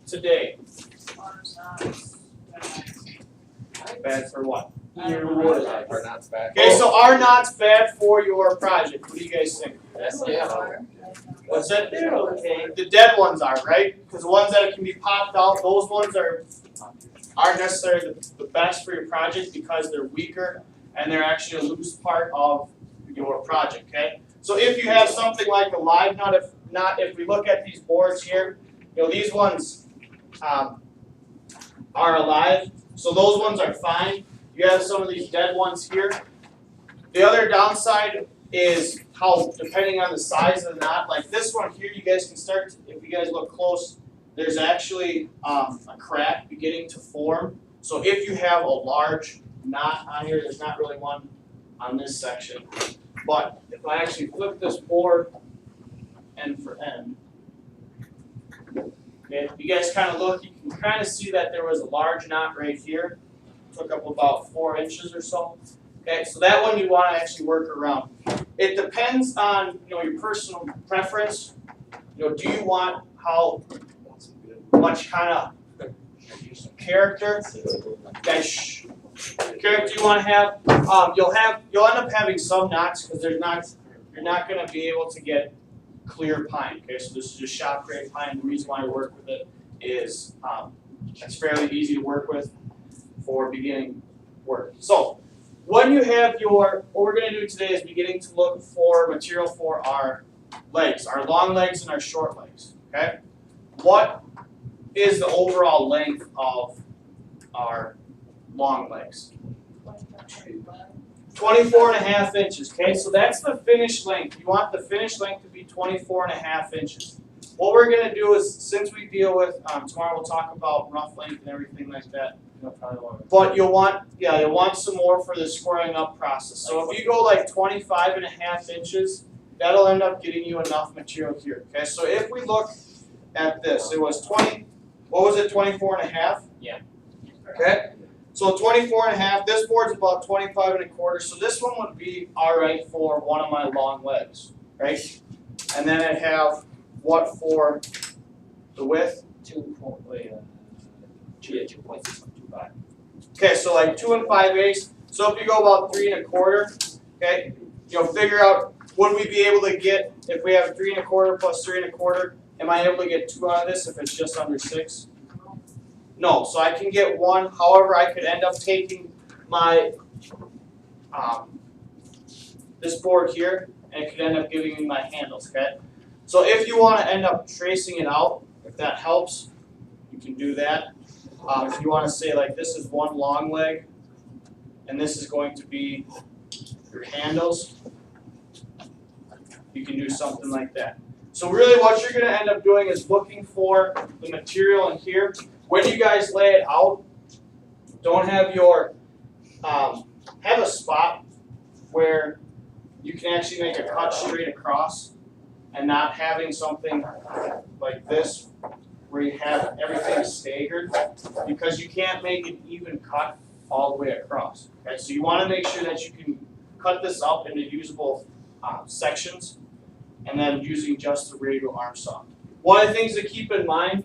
today? Bad for what? Or not bad. Okay, so are knots bad for your project? What do you guys think? What's that? They're okay. The dead ones are, right? Because the ones that can be popped out, those ones aren't necessarily the best for your project because they're weaker and they're actually a loose part of your project, okay? So if you have something like a live nut, if we look at these boards here, these ones are alive, so those ones are fine. You have some of these dead ones here. The other downside is how, depending on the size of the knot, like this one here, you guys can start, if you guys look close, there's actually a crack beginning to form. So if you have a large knot on here, there's not really one on this section. But if I actually flip this board end for end, okay, you guys kind of look, you can kind of see that there was a large knot right here. Took up about 4 inches or so. Okay, so that one you want to actually work around. It depends on your personal preference. Do you want how much kind of character character you want to have? You'll end up having some knots because you're not going to be able to get clear pine. Okay, so this is just shop grade pine. The reason why I work with it is it's fairly easy to work with for beginning work. So when you have what we're going to do today is beginning to look for material for our legs, our long legs and our short legs. Okay, what is the overall length of our long legs? 24.5 inches. Okay, so that's the finished length. You want the finished length to be 24.5 inches. What we're going to do is, since we deal with tomorrow, we'll talk about rough length and everything like that. But you'll want some more for the squaring up process. So if you go like 25.5 inches, that'll end up getting you enough material here. Okay, so if we look at this, it was 20. What was it? 24.5. Yeah. Okay. So 24.5. This board's about 25.25. So this one would be all right for one of my long legs, right? And then I'd have what for the width? 2.625. Okay, so like 2 5/8. So if you go about 3 1/4, okay, figure out would we be able to get if we have 3 1/4 plus 3 1/4. Am I able to get 2 out of this if it's just under 6? No, so I can get 1. However, I could end up taking my this board here, and it could end up giving me my handles. Okay, so if you want to end up tracing it out, if that helps, you can do that. If you want to say like this is one long leg, and this is going to be your handles, you can do something like that. So really what you're going to end up doing is looking for the material in here. When you guys lay it out, don't have your, have a spot where you can actually make a cut straight across and not having something like this where you have everything staggered, because you can't make an even cut all the way across. Okay, so you want to make sure that you can cut this up into usable sections, and then using just the radial arm saw. One of the things to keep in mind,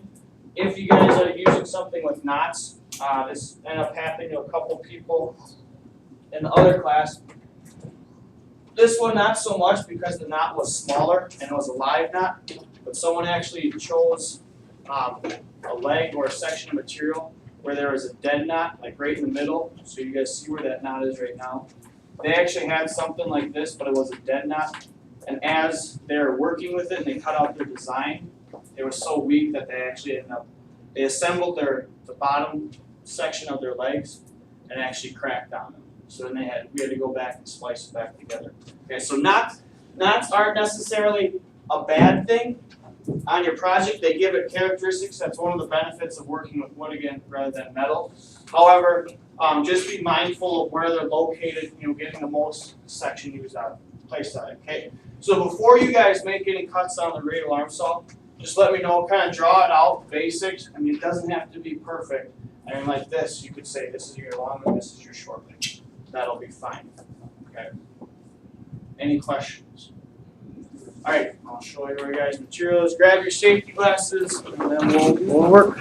if you guys are using something with knots, this ended up happening to a couple people in the other class. This one not so much because the knot was smaller and it was a live knot, but someone actually chose a leg or a section of material where there was a dead knot, like right in the middle. So you guys see where that knot is right now. They actually had something like this, but it was a dead knot. And as they're working with it and they cut out their design, they were so weak that they actually they assembled the bottom section of their legs and actually cracked on them. So then we had to go back and splice it back together. Okay, so knots aren't necessarily a bad thing on your project. They give it characteristics. That's one of the benefits of working with wood again rather than metal. However, just be mindful of where they're located, getting the most section used out, placed on it. Okay. So before you guys make any cuts on the radial arm saw, just let me know, kind of draw it out, basics. I mean, it doesn't have to be perfect. I mean, like this, you could say this is your long leg, this is your short leg. That'll be fine. Okay. Any questions? Alright, I'll show you where your guys' material is. Grab your safety glasses and then we'll work.